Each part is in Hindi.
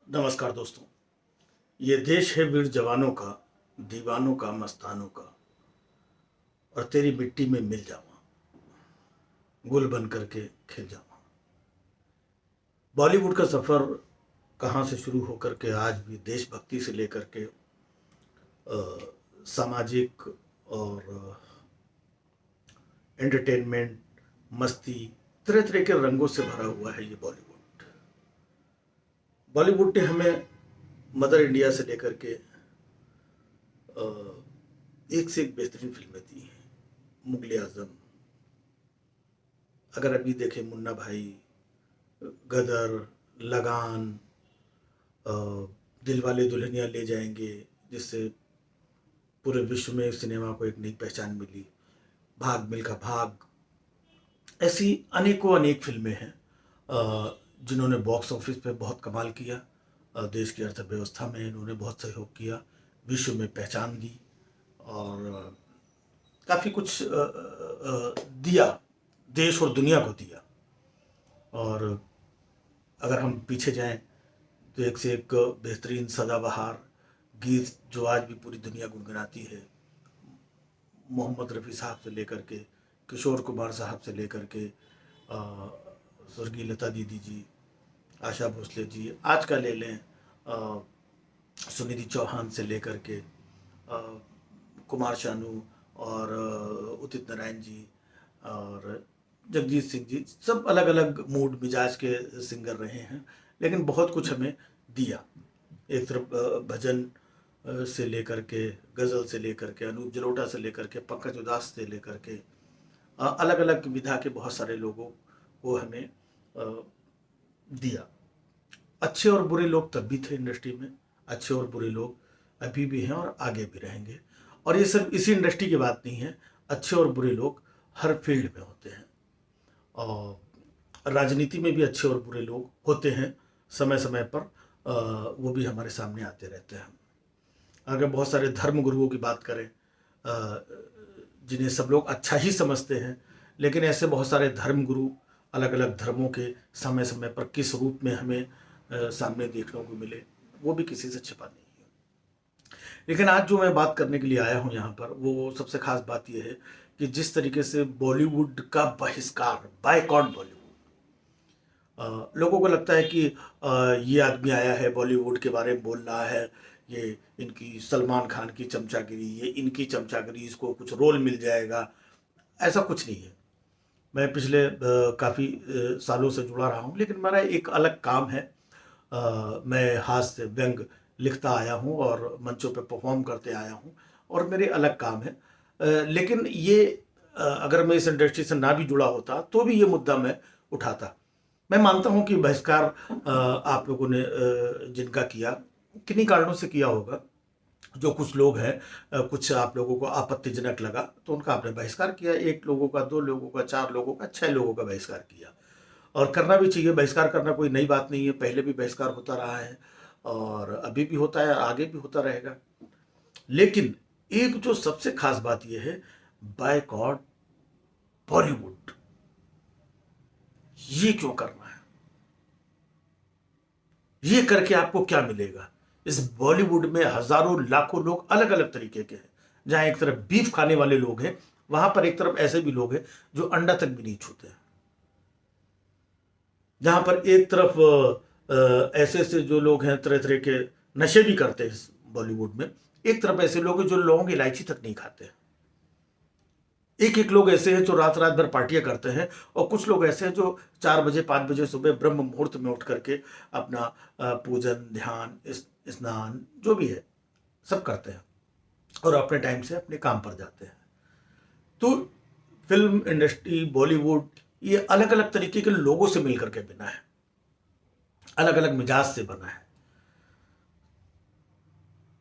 नमस्कार दोस्तों। ये देश है वीर जवानों का, दीवानों का, मस्तानों का, और तेरी मिट्टी में मिल जावा, गुल बन करके खिल जावा। बॉलीवुड का सफ़र कहाँ से शुरू होकर के आज भी देशभक्ति से लेकर के सामाजिक और एंटरटेनमेंट, मस्ती, तरह तरह के रंगों से भरा हुआ है ये बॉलीवुड। बॉलीवुड ने हमें मदर इंडिया से लेकर के एक से एक बेहतरीन फिल्में दी हैं। मुगले आजम, अगर अभी देखें मुन्ना भाई, गदर, लगान, दिलवाले दुल्हनिया ले जाएंगे, जिससे पूरे विश्व में सिनेमा को एक नई पहचान मिली, भाग मिल्खा भाग, ऐसी अनेकों अनेक फिल्में हैं जिन्होंने बॉक्स ऑफिस पे बहुत कमाल किया। देश की अर्थव्यवस्था में इन्होंने बहुत सहयोग किया, विश्व में पहचान दी और काफ़ी कुछ दिया, देश और दुनिया को दिया। और अगर हम पीछे जाएं तो एक से एक बेहतरीन सदाबहार गीत जो आज भी पूरी दुनिया गुनगुनाती है, मोहम्मद रफ़ी साहब से लेकर के किशोर कुमार साहब से लेकर के स्वर्गीय लता दीदी जी, आशा भोसले जी, आज का ले लें सुनिधि चौहान से लेकर के कुमार शानू और उदित नारायण जी और जगजीत सिंह जी, सब अलग अलग मूड मिजाज के सिंगर रहे हैं, लेकिन बहुत कुछ हमें दिया। एक तरफ भजन से लेकर के, गज़ल से लेकर के, अनूप जलोटा से लेकर के, पंकज उदास से लेकर के अलग अलग विधा के बहुत सारे लोगों को हमें दिया। अच्छे और बुरे लोग तब भी थे इंडस्ट्री में, अच्छे और बुरे लोग अभी भी हैं और आगे भी रहेंगे। और ये सिर्फ इसी इंडस्ट्री की बात नहीं है, अच्छे और बुरे लोग हर फील्ड में होते हैं। और राजनीति में भी अच्छे और बुरे लोग होते हैं, समय समय पर वो भी हमारे सामने आते रहते हैं। अगर बहुत सारे धर्म गुरुओं की बात करें, जिन्हें सब लोग अच्छा ही समझते हैं, लेकिन ऐसे बहुत सारे धर्म गुरु अलग अलग धर्मों के समय समय पर किस रूप में हमें सामने देखने को मिले, वो भी किसी से छिपा नहीं है। लेकिन आज जो मैं बात करने के लिए आया हूँ यहाँ पर, वो सबसे खास बात यह है कि जिस तरीके से बॉलीवुड का बहिष्कार, बायकॉट बॉलीवुड, लोगों को लगता है कि ये आदमी आया है बॉलीवुड के बारे में बोल रहा है, ये इनकी सलमान खान की चमचागिरी, ये इनकी चमचागिरी, इसको कुछ रोल मिल जाएगा। ऐसा कुछ नहीं है। मैं पिछले काफ़ी सालों से जुड़ा रहा हूँ, लेकिन मेरा एक अलग काम है। मैं हास्य व्यंग लिखता आया हूँ और मंचों पे परफॉर्म करते आया हूँ, और मेरे अलग काम है। लेकिन ये अगर मैं इस इंडस्ट्री से ना भी जुड़ा होता तो भी ये मुद्दा मैं उठाता। मैं मानता हूँ कि बहिष्कार आप लोगों ने जिनका किया, किन्हीं कारणों से किया होगा। जो कुछ लोग हैं, कुछ आप लोगों को आपत्तिजनक लगा तो उनका आपने बहिष्कार किया। 1 लोगों का, 2 लोगों का, 4 लोगों का, 6 लोगों का बहिष्कार किया, और करना भी चाहिए। बहिष्कार करना कोई नई बात नहीं है, पहले भी बहिष्कार होता रहा है और अभी भी होता है, आगे भी होता रहेगा। लेकिन एक जो सबसे खास बात यह है, बायकॉट बॉलीवुड, ये क्यों करना है? ये करके आपको क्या मिलेगा? इस बॉलीवुड में हजारों लाखों लोग अलग अलग तरीके के हैं। जहां एक तरफ बीफ खाने वाले लोग हैं, वहां पर एक तरफ ऐसे भी लोग हैं जो अंडा तक भी नहीं छूते हैं। जहां पर एक तरफ ऐसे ऐसे जो लोग हैं, तरह तरह के नशे भी करते हैं इस बॉलीवुड में, एक तरफ ऐसे लोग हैं जो लौंग की इलायची तक नहीं खाते हैं। एक एक लोग ऐसे हैं जो रात रात भर पार्टियां करते हैं, और कुछ लोग ऐसे हैं जो 4 बजे 5 बजे सुबह ब्रह्म मुहूर्त में उठ करके अपना पूजन, ध्यान, स्नान जो भी है सब करते हैं और अपने टाइम से अपने काम पर जाते हैं। तो फिल्म इंडस्ट्री, बॉलीवुड, ये अलग अलग तरीके के लोगों से मिलकर के बना है, अलग अलग मिजाज से बना है।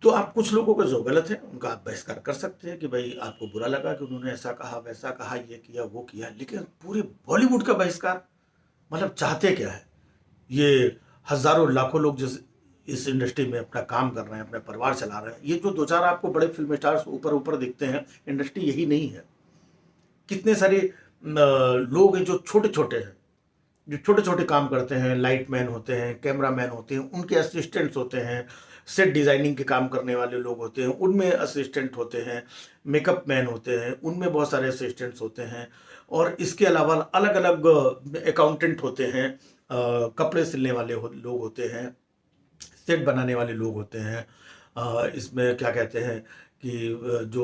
तो आप कुछ लोगों का जो गलत है उनका आप बहिष्कार कर सकते हैं कि भाई आपको बुरा लगा कि उन्होंने ऐसा कहा, वैसा कहा, ये किया, वो किया, लेकिन पूरे बॉलीवुड का बहिष्कार, मतलब चाहते क्या है? ये हजारों लाखों लोग जिस इस इंडस्ट्री में अपना काम कर रहे हैं, अपना परिवार चला रहे हैं, ये जो 2-4 आपको बड़े फिल्म स्टार्स ऊपर ऊपर दिखते हैं, इंडस्ट्री यही नहीं है। कितने सारे लोग हैं जो छोटे छोटे हैं, जो छोटे छोटे काम करते हैं, लाइट मैन होते हैं, कैमरा मैन होते हैं, उनके असिस्टेंट्स होते हैं, सेट डिज़ाइनिंग के काम करने वाले लोग होते हैं, उनमें असिस्टेंट होते हैं, मेकअप मैन होते हैं, उनमें बहुत सारे असिस्टेंट्स होते हैं, और इसके अलावा अलग अलग अकाउंटेंट होते हैं, कपड़े सिलने वाले लोग होते हैं, सेट बनाने वाले लोग होते हैं, इसमें क्या कहते हैं कि जो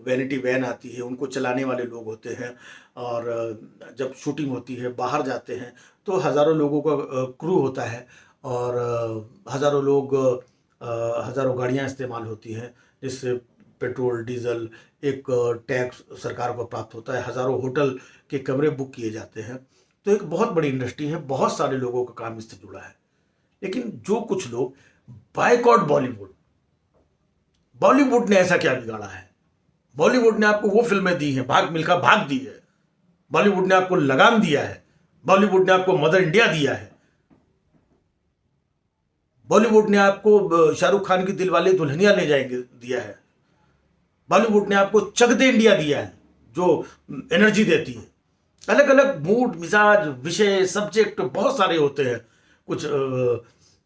वैनिटी वैन आती है उनको चलाने वाले लोग होते हैं, और जब शूटिंग होती है बाहर जाते हैं तो हज़ारों लोगों का क्रू होता है, और हज़ारों लोग, हज़ारों गाड़ियाँ इस्तेमाल होती हैं, जिससे पेट्रोल डीजल एक टैक्स सरकार को प्राप्त होता है, हज़ारों होटल के कमरे बुक किए जाते हैं। तो एक बहुत बड़ी इंडस्ट्री है, बहुत सारे लोगों का काम इससे जुड़ा है। लेकिन जो कुछ लोग बायकॉट बॉलीवुड, बॉलीवुड ने ऐसा क्या बिगाड़ा है? बॉलीवुड ने आपको वो फिल्में दी हैं, भाग मिल्खा भाग दी है, बॉलीवुड ने आपको लगान दिया है, बॉलीवुड ने आपको मदर इंडिया दिया है, बॉलीवुड ने आपको शाहरुख खान की दिलवाले दुल्हनिया ले जाएंगे दिया है, बॉलीवुड ने आपको चक दे इंडिया दिया है जो एनर्जी देती है। अलग अलग मूड मिजाज विषय सब्जेक्ट बहुत सारे होते हैं। कुछ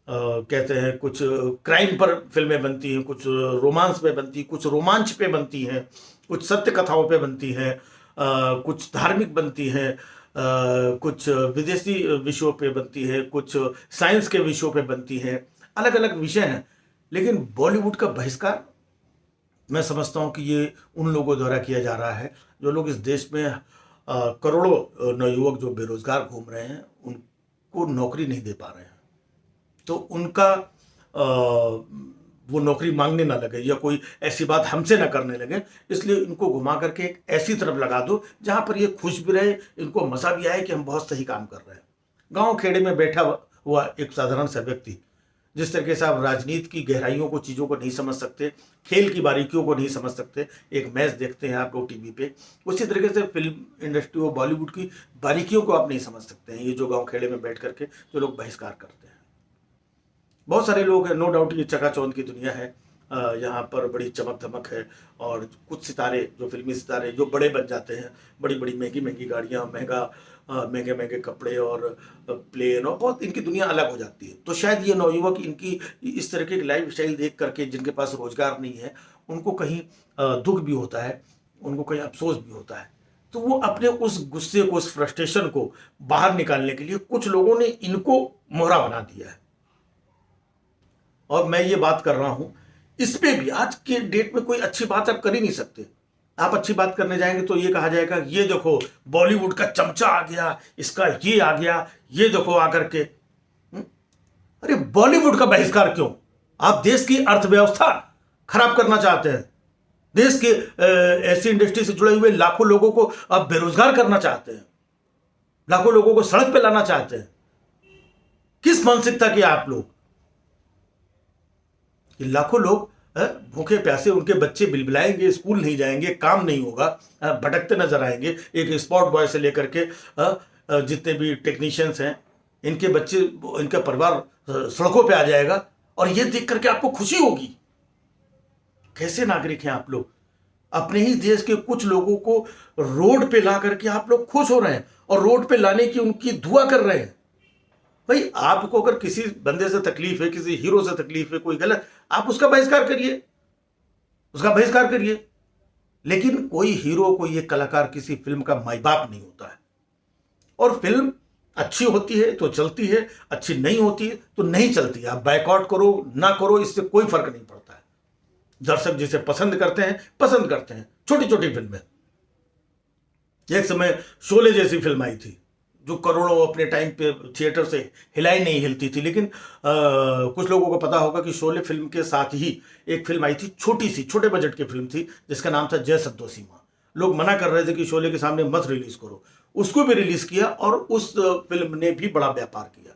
कहते हैं कुछ क्राइम पर फिल्में बनती हैं, कुछ रोमांस पे बनती, कुछ रोमांच पे बनती हैं, कुछ सत्य कथाओं पे बनती हैं, कुछ धार्मिक बनती हैं, कुछ विदेशी विषयों पे बनती है, कुछ साइंस के विषयों पे बनती हैं। अलग अलग विषय हैं। लेकिन बॉलीवुड का बहिष्कार मैं समझता हूँ कि ये उन लोगों द्वारा किया जा रहा है जो लोग इस देश में करोड़ों नवयुवक जो बेरोजगार घूम रहे हैं उनको नौकरी नहीं दे पा रहे हैं। तो उनका वो नौकरी मांगने ना लगे या कोई ऐसी बात हमसे ना करने लगे, इसलिए इनको घुमा करके एक ऐसी तरफ लगा दो जहाँ पर ये खुश भी रहे, इनको मज़ा भी आए कि हम बहुत सही काम कर रहे हैं। गांव खेड़े में बैठा हुआ एक साधारण सा व्यक्ति जिस तरीके से आप राजनीति की गहराइयों को, चीज़ों को नहीं समझ सकते, खेल की बारीकियों को नहीं समझ सकते, एक मैच देखते हैं आप लोग टीवी पे, उसी तरीके से फिल्म इंडस्ट्री और बॉलीवुड की बारीकियों को आप नहीं समझ सकते हैं, ये जो गांव खेड़े में बैठ करके जो लोग बहिष्कार करते हैं। बहुत सारे लोग हैं, नो डाउट ये चकाचौंध की दुनिया है, यहाँ पर बड़ी चमक धमक है, और कुछ सितारे जो फिल्मी सितारे जो बड़े बन जाते हैं, बड़ी बड़ी महंगी महंगी गाड़ियाँ, महंगे महंगे कपड़े और प्लेन, और बहुत इनकी दुनिया अलग हो जाती है। तो शायद ये नौयुवक इनकी इस तरीके की लाइफ स्टाइल देख करके, जिनके पास रोजगार नहीं है, उनको कहीं दुख भी होता है, उनको कहीं अफसोस भी होता है। तो वो अपने उस गुस्से को, उस फ्रस्ट्रेशन को बाहर निकालने के लिए कुछ लोगों ने इनको मोहरा बना दिया है। और मैं ये बात कर रहा हूं, इस पे भी आज के डेट में कोई अच्छी बात आप कर ही नहीं सकते। आप अच्छी बात करने जाएंगे तो ये कहा जाएगा ये देखो बॉलीवुड का चमचा आ गया, इसका ये आ गया, ये देखो आकर के। अरे बॉलीवुड का बहिष्कार क्यों? आप देश की अर्थव्यवस्था खराब करना चाहते हैं, देश के ऐसी इंडस्ट्री से जुड़े हुए लाखों लोगों को आप बेरोजगार करना चाहते हैं, लाखों लोगों को सड़क पे लाना चाहते हैं। किस मानसिकता के आप लोग? कि लाखों लोग भूखे प्यासे, उनके बच्चे बिलबिलाएंगे, स्कूल नहीं जाएंगे, काम नहीं होगा, भटकते नजर आएंगे। एक स्पॉट बॉय से लेकर के जितने भी टेक्नीशियंस हैं, इनके बच्चे, इनका परिवार सड़कों पे आ जाएगा, और ये देख करके आपको खुशी होगी। कैसे नागरिक हैं आप लोग? अपने ही देश के कुछ लोगों को रोड पे ला करके आप लोग खुश हो रहे हैं, और रोड पे लाने की उनकी दुआ कर रहे हैं। भाई आपको अगर किसी बंदे से तकलीफ है, किसी हीरो से तकलीफ है, कोई गलत, आप उसका बहिष्कार करिए, उसका बहिष्कार करिए। लेकिन कोई हीरो, कोई एक कलाकार किसी फिल्म का माई बाप नहीं होता है। और फिल्म अच्छी होती है तो चलती है, अच्छी नहीं होती है तो नहीं चलती है। आप बायकॉट करो ना करो, इससे कोई फर्क नहीं पड़ता है। दर्शक जिसे पसंद करते हैं, पसंद करते हैं। छोटी छोटी फिल्में, एक समय शोले जैसी फिल्म आई थी जो करोड़ों अपने टाइम पे थिएटर से हिलाई नहीं हिलती थी, लेकिन कुछ लोगों को पता होगा कि शोले फिल्म के साथ ही एक फिल्म आई थी, छोटी सी, छोटे बजट की फिल्म थी, जिसका नाम था जय सद्दोसीमा। लोग मना कर रहे थे कि शोले के सामने मत रिलीज करो, उसको भी रिलीज किया, और उस फिल्म ने भी बड़ा व्यापार किया।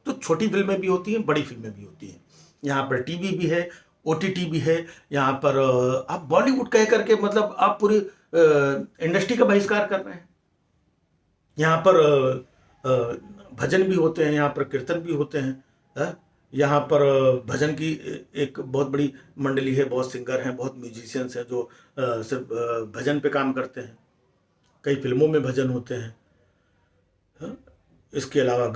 तो छोटी फिल्में भी होती हैं, बड़ी फिल्में भी होती हैं। यहाँ पर टीवी भी है, ओटीटी भी है। यहाँ पर आप बॉलीवुड कह करके मतलब आप पूरी इंडस्ट्री का बहिष्कार कर रहे हैं। यहाँ पर भजन भी होते हैं, यहाँ पर कीर्तन भी होते हैं। यहाँ पर भजन की एक बहुत बड़ी मंडली है, बहुत सिंगर हैं, बहुत म्यूजिशियंस हैं जो सिर्फ भजन पे काम करते हैं। कई फिल्मों में भजन होते हैं। इसके अलावा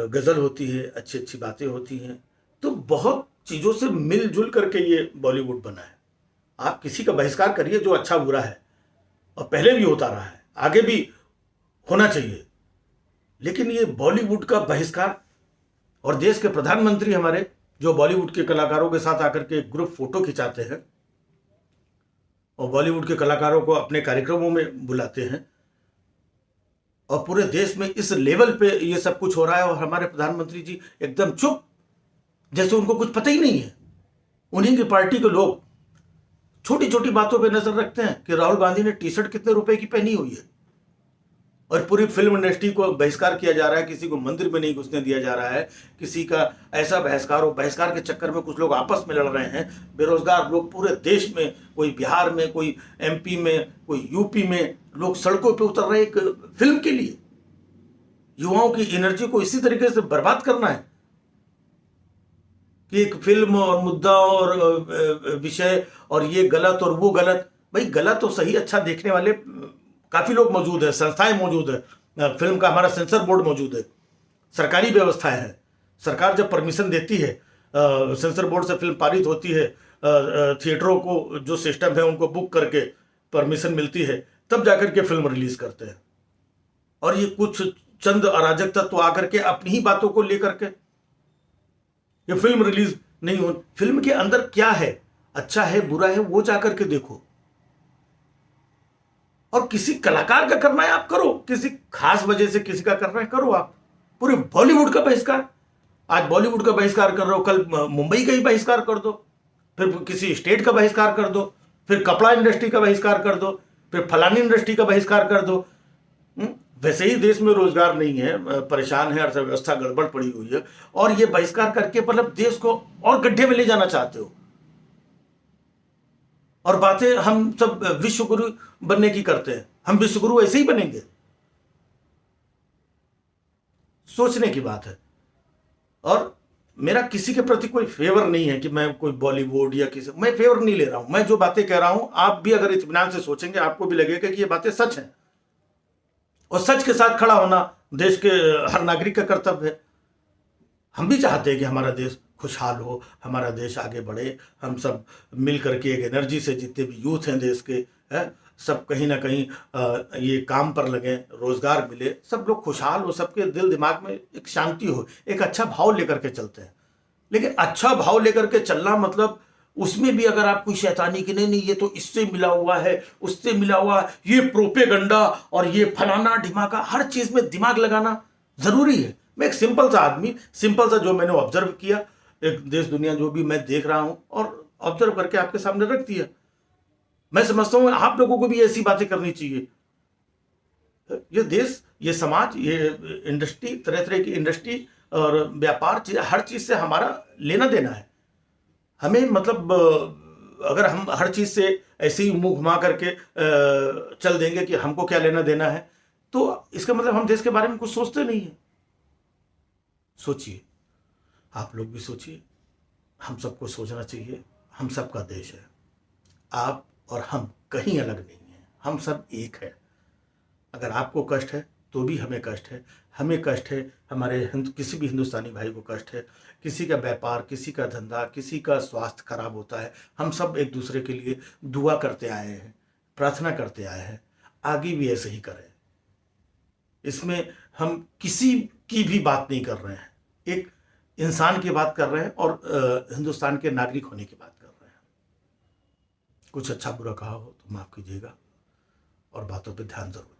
गज़ल होती है, अच्छी अच्छी बातें होती हैं। तो बहुत चीज़ों से मिलजुल करके ये बॉलीवुड बना है। आप किसी का बहिष्कार करिए जो अच्छा बुरा है, और पहले भी होता रहा है, आगे भी होना चाहिए। लेकिन ये बॉलीवुड का बहिष्कार, और देश के प्रधानमंत्री हमारे जो बॉलीवुड के कलाकारों के साथ आकर के ग्रुप फोटो खिंचाते हैं और बॉलीवुड के कलाकारों को अपने कार्यक्रमों में बुलाते हैं, और पूरे देश में इस लेवल पे ये सब कुछ हो रहा है, और हमारे प्रधानमंत्री जी एकदम चुप, जैसे उनको कुछ पता ही नहीं है। उन्हीं की पार्टी के लोग छोटी छोटी बातों पे नजर रखते हैं कि राहुल गांधी ने टी शर्ट कितने रुपए की पहनी हुई है, और पूरी फिल्म इंडस्ट्री को बहिष्कार किया जा रहा है, किसी को मंदिर में नहीं घुसने दिया जा रहा है, किसी का ऐसा बहिष्कार हो। बहिष्कार के चक्कर में कुछ लोग आपस में लड़ रहे हैं, बेरोजगार लोग पूरे देश में, कोई बिहार में, कोई एमपी में, कोई यूपी में, लोग सड़कों पे उतर रहे एक फिल्म के लिए। युवाओं की एनर्जी को इसी तरीके से बर्बाद करना है कि एक फिल्म और मुद्दा और विषय और ये गलत और वो गलत। भाई गलत तो सही अच्छा देखने वाले काफी लोग मौजूद है, संस्थाएं मौजूद है, फिल्म का हमारा सेंसर बोर्ड मौजूद है, सरकारी व्यवस्थाएं है। सरकार जब परमिशन देती है, सेंसर बोर्ड से फिल्म पारित होती है, थिएटरों को जो सिस्टम है उनको बुक करके परमिशन मिलती है, तब जाकर के फिल्म रिलीज करते हैं। और ये कुछ चंद अराजक तत्व आकर के अपनी ही बातों को लेकर के ये फिल्म रिलीज नहीं हो। फिल्म के अंदर क्या है, अच्छा है बुरा है, वो जाकर के देखो। और किसी कलाकार का करना है आप करो, किसी खास वजह से किसी का करना है करो। आप पूरे बॉलीवुड का बहिष्कार, आज बॉलीवुड का बहिष्कार कर रहे हो, कल मुंबई का ही बहिष्कार कर दो, फिर किसी स्टेट का बहिष्कार कर दो, फिर कपड़ा इंडस्ट्री का बहिष्कार कर दो, फिर फलानी इंडस्ट्री का बहिष्कार कर दो। वैसे ही देश में रोजगार नहीं है, परेशान है, अर्थव्यवस्था गड़बड़ पड़ी हुई है, और ये बहिष्कार करके मतलब देश को और गड्ढे में ले जाना चाहते हो। और बातें हम सब विश्व गुरु बनने की करते हैं, हम विश्व गुरु ऐसे ही बनेंगे? सोचने की बात है। और मेरा किसी के प्रति कोई फेवर नहीं है कि मैं कोई बॉलीवुड या किसी, मैं फेवर नहीं ले रहा हूं। मैं जो बातें कह रहा हूं, आप भी अगर इत्मीनान से सोचेंगे आपको भी लगेगा कि ये बातें सच हैं, और सच के साथ खड़ा होना देश के हर नागरिक का कर्तव्य है। हम भी चाहते हैं कि हमारा देश खुशहाल हो, हमारा देश आगे बढ़े, हम सब मिल करके एक एनर्जी से, जितने भी यूथ हैं देश के, है सब कहीं ना कहीं ये काम पर लगे, रोजगार मिले, सब लोग खुशहाल हो, सबके दिल दिमाग में एक शांति हो, एक अच्छा भाव लेकर के चलते हैं। लेकिन अच्छा भाव लेकर के चलना मतलब उसमें भी अगर आप कोई शैतानी की नहीं नहीं ये तो इससे मिला हुआ है, उससे मिला हुआ है, ये प्रोपेगंडा और ये फलाना ढिमाका, हर चीज में दिमाग लगाना जरूरी है। मैं एक सिंपल सा आदमी, सिंपल सा जो मैंने ऑब्जर्व किया, एक देश दुनिया जो भी मैं देख रहा हूं और ऑब्जर्व करके आपके सामने रख दिया। मैं समझता हूं आप लोगों को भी ऐसी बातें करनी चाहिए। ये देश, ये समाज, ये इंडस्ट्री, तरह तरह की इंडस्ट्री और व्यापार, हर चीज से हमारा लेना देना है। हमें मतलब अगर हम हर चीज से ऐसे ही मुंह घुमा करके चल देंगे कि हमको क्या लेना देना है, तो इसका मतलब हम देश के बारे में कुछ सोचते नहीं है। सोचिए, आप लोग भी सोचिए, हम सबको सोचना चाहिए। हम सबका देश है, आप और हम कहीं अलग नहीं है, हम सब एक है। अगर आपको कष्ट है तो भी हमें कष्ट है, हमें कष्ट है, हमारे किसी भी हिंदुस्तानी भाई को कष्ट है, किसी का व्यापार, किसी का धंधा, किसी का स्वास्थ्य खराब होता है, हम सब एक दूसरे के लिए दुआ करते आए हैं, प्रार्थना करते आए हैं, आगे भी ऐसे ही करें। इसमें हम किसी की भी बात नहीं कर रहे हैं, एक इंसान की बात कर रहे हैं और हिंदुस्तान के नागरिक होने की बात कर रहे हैं। कुछ अच्छा बुरा कहा हो तो माफ कीजिएगा, और बातों पे ध्यान जरूर